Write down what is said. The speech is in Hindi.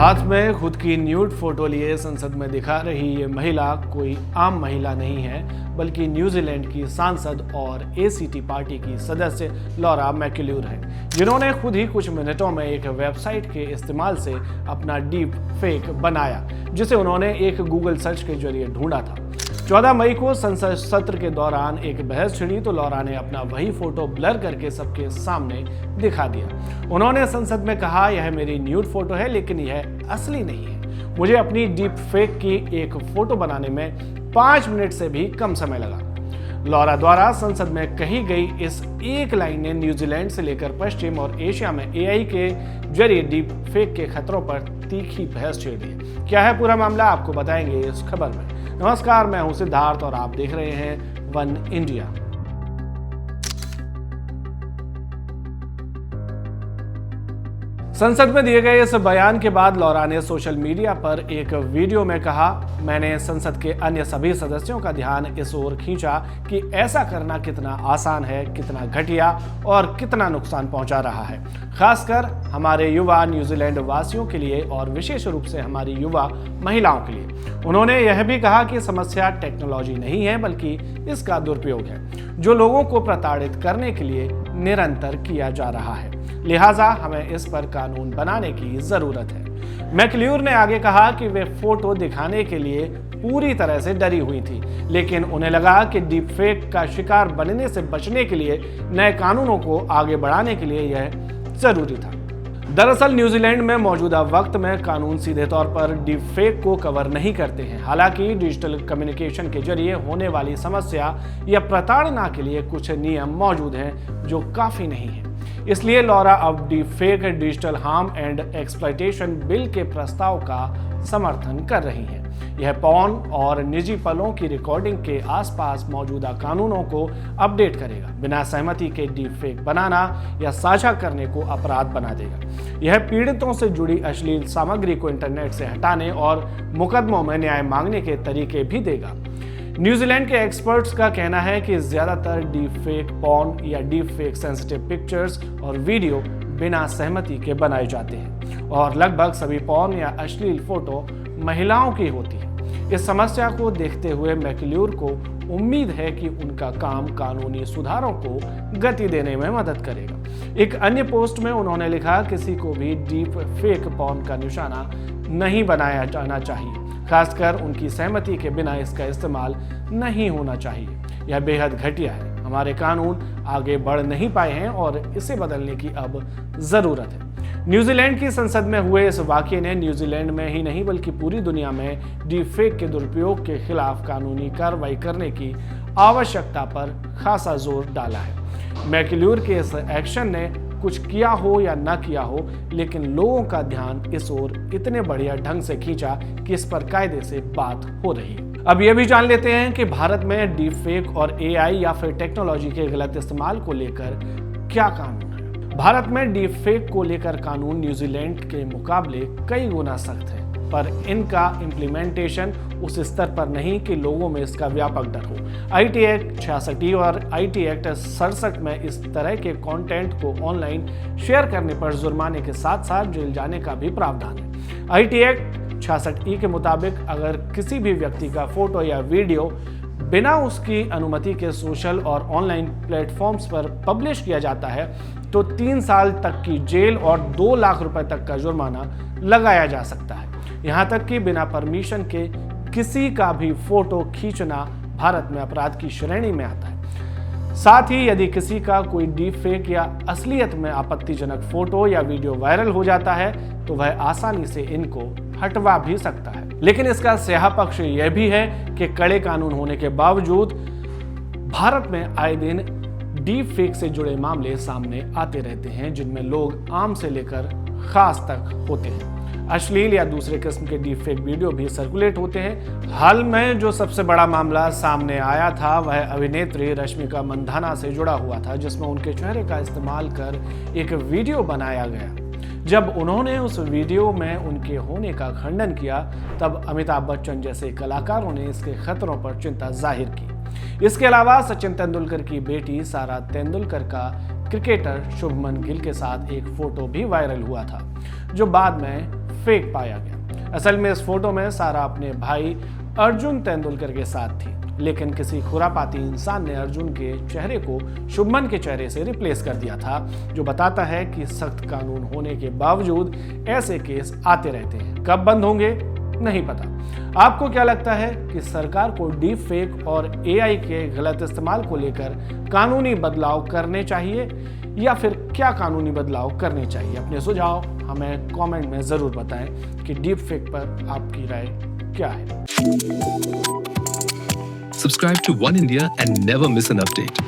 हाथ में खुद की न्यूड फोटो लिए संसद में दिखा रही ये महिला कोई आम महिला नहीं है, बल्कि न्यूजीलैंड की सांसद और एसीटी पार्टी की सदस्य लॉरा मैकल्यूर है, जिन्होंने खुद ही कुछ मिनटों में एक वेबसाइट के इस्तेमाल से अपना डीप फेक बनाया, जिसे उन्होंने एक गूगल सर्च के जरिए ढूंढा था। 14 मई को संसद सत्र के दौरान एक बहस छिड़ी तो लॉरा ने अपना वही फोटो ब्लर करके सबके सामने दिखा दिया। उन्होंने संसद में कहा, यह मेरी न्यूड फोटो है, लेकिन यह असली नहीं है। मुझे अपनी डीप फेक की एक फोटो बनाने में 5 मिनट से भी कम समय लगा। लॉरा द्वारा संसद में कही गई इस एक लाइन ने न्यूजीलैंड से लेकर पश्चिम और एशिया में एआई के जरिए डीप फेक के खतरों पर तीखी बहस छेड़ दी। क्या है पूरा मामला, आपको बताएंगे इस खबर में। नमस्कार, मैं हूं सिद्धार्थ और आप देख रहे हैं वन इंडिया। संसद में दिए गए इस बयान के बाद लॉरा ने सोशल मीडिया पर एक वीडियो में कहा, मैंने संसद के अन्य सभी सदस्यों का ध्यान इस ओर खींचा कि ऐसा करना कितना आसान है, कितना घटिया और कितना नुकसान पहुंचा रहा है, खासकर हमारे युवा न्यूजीलैंड वासियों के लिए और विशेष रूप से हमारी युवा महिलाओं के लिए। उन्होंने यह भी कहा कि समस्या टेक्नोलॉजी नहीं है, बल्कि इसका दुरुपयोग है, जो लोगों को प्रताड़ित करने के लिए निरंतर किया जा रहा है। लिहाजा हमें इस पर कानून बनाने की जरूरत है। मैकल्यूर ने आगे कहा कि वे फोटो दिखाने के लिए पूरी तरह से डरी हुई थी, लेकिन उन्हें लगा कि डीप फेक का शिकार बनने से बचने के लिए नए कानूनों को आगे बढ़ाने के लिए यह जरूरी था। दरअसल न्यूजीलैंड में मौजूदा वक्त में कानून सीधे तौर पर डीप फेक को कवर नहीं करते हैं। हालांकि डिजिटल कम्युनिकेशन के जरिए होने वाली समस्या या प्रताड़ना के लिए कुछ नियम मौजूद हैं, जो काफी नहीं है। इसलिए लॉरा अब deep fake digital harm and exploitation bill के प्रस्ताव का समर्थन कर रही हैं। यह पॉर्न और निजी पलों की रिकॉर्डिंग के आसपास मौजूदा कानूनों को अपडेट करेगा। बिना सहमति के डीप फेक बनाना या साझा करने को अपराध बना देगा। यह पीड़ितों से जुड़ी अश्लील सामग्री को इंटरनेट से हटाने और मुकदमों में न्याय मांगने के तरीके भी देगा। न्यूजीलैंड के एक्सपर्ट्स का कहना है कि ज्यादातर डीप फेक पॉर्न या डीप फेक सेंसिटिव पिक्चर्स और वीडियो बिना सहमति के बनाए जाते हैं और लगभग सभी पॉर्न या अश्लील फोटो महिलाओं की होती है। इस समस्या को देखते हुए मैकल्यूर को उम्मीद है कि उनका काम कानूनी सुधारों को गति देने में मदद करेगा। एक अन्य पोस्ट में उन्होंने लिखा, किसी को भी डीप फेक पॉर्न का निशाना नहीं बनाया जाना चाहिए, खासकर उनकी सहमति के बिना इसका इस्तेमाल नहीं होना चाहिए। यह बेहद घटिया है। हमारे कानून आगे बढ़ नहीं पाए हैं और इसे बदलने की अब जरूरत है। न्यूजीलैंड की संसद में हुए इस वाकये ने न्यूजीलैंड में ही नहीं बल्कि पूरी दुनिया में डीप फेक के दुरुपयोग के खिलाफ कानूनी कार्रवाई करने की आवश्यकता पर खासा जोर डाला है। मैकल्यूर के इस एक्शन ने कुछ किया हो या ना किया हो, लेकिन लोगों का ध्यान इस ओर इतने बढ़िया ढंग से खींचा कि इस पर कायदे से बात हो रही है। अब यह भी जान लेते हैं कि भारत में डीप फेक और एआई या फिर टेक्नोलॉजी के गलत इस्तेमाल को लेकर क्या कानून है। भारत में डीप फेक को लेकर कानून न्यूजीलैंड के मुकाबले कई गुना सख्त है, पर इनका इम्प्लीमेंटेशन उस स्तर पर नहीं कि लोगों में इसका व्यापक डर हो। आईटी एक्ट 66 और आईटी एक्ट 67 में इस तरह के कंटेंट को ऑनलाइन शेयर करने पर जुर्माने के साथ साथ जेल जाने का भी प्रावधान है। आईटी एक्ट 66E के मुताबिक अगर किसी भी व्यक्ति का फोटो या वीडियो बिना उसकी अनुमति के सोशल और ऑनलाइन प्लेटफॉर्म्स पर पब्लिश किया जाता है तो 3 साल तक की जेल और 2 लाख रुपए तक का जुर्माना लगाया जा सकता है। यहाँ तक कि बिना परमिशन के किसी का भी फोटो खींचना भारत में अपराध की श्रेणी में आता है। साथ ही यदि किसी का कोई डीप फेक या असलियत में आपत्तिजनक फोटो या वीडियो वायरल हो जाता है तो वह आसानी से इनको हटवा भी सकता है। लेकिन इसका स्याह पक्ष यह भी है कि कड़े कानून होने के बावजूद भारत में आए दिन डीप फेक से जुड़े मामले सामने आते रहते हैं, जिनमें लोग आम से लेकर खास तक होते हैं। अश्लील या दूसरे किस्म के डीप फेक वीडियो भी सर्कुलेट होते हैं। हाल में जो सबसे बड़ा मामला सामने आया था वह अभिनेत्री रश्मिका मंदाना से जुड़ा हुआ था, जिसमें उनके चेहरे का इस्तेमाल कर एक वीडियो बनाया गया। जब उन्होंने उस वीडियो में उनके होने का खंडन किया तब अमिताभ बच्चन जैसे कलाकारों ने इसके खतरों पर चिंता जाहिर की। इसके अलावा सचिन तेंदुलकर की बेटी सारा तेंदुलकर का क्रिकेटर शुभमन गिल के साथ एक फोटो भी वायरल हुआ था, जो बाद में फेक पाया गया। असल में इस फोटो में सारा अपने भाई अर्जुन तेंदुलकर के साथ थी, लेकिन किसी खुरापाती इंसान ने अर्जुन के चेहरे को शुभमन के चेहरे से रिप्लेस कर दिया था, जो बताता है कि सख्त कानून होने के बावजूद ऐसे केस आते रहते हैं। कब बंद होंगे नहीं पता। आपको क्या लगता है कि सरकार को डीप फेक और एआई के गलत इस्तेमाल को लेकर कानूनी बदलाव करने चाहिए या फिर क्या कानूनी बदलाव करने चाहिए? अपने सुझाव हमें कमेंट में जरूर बताएं कि डीप फेक पर आपकी राय क्या है। Subscribe to One India and never miss an update.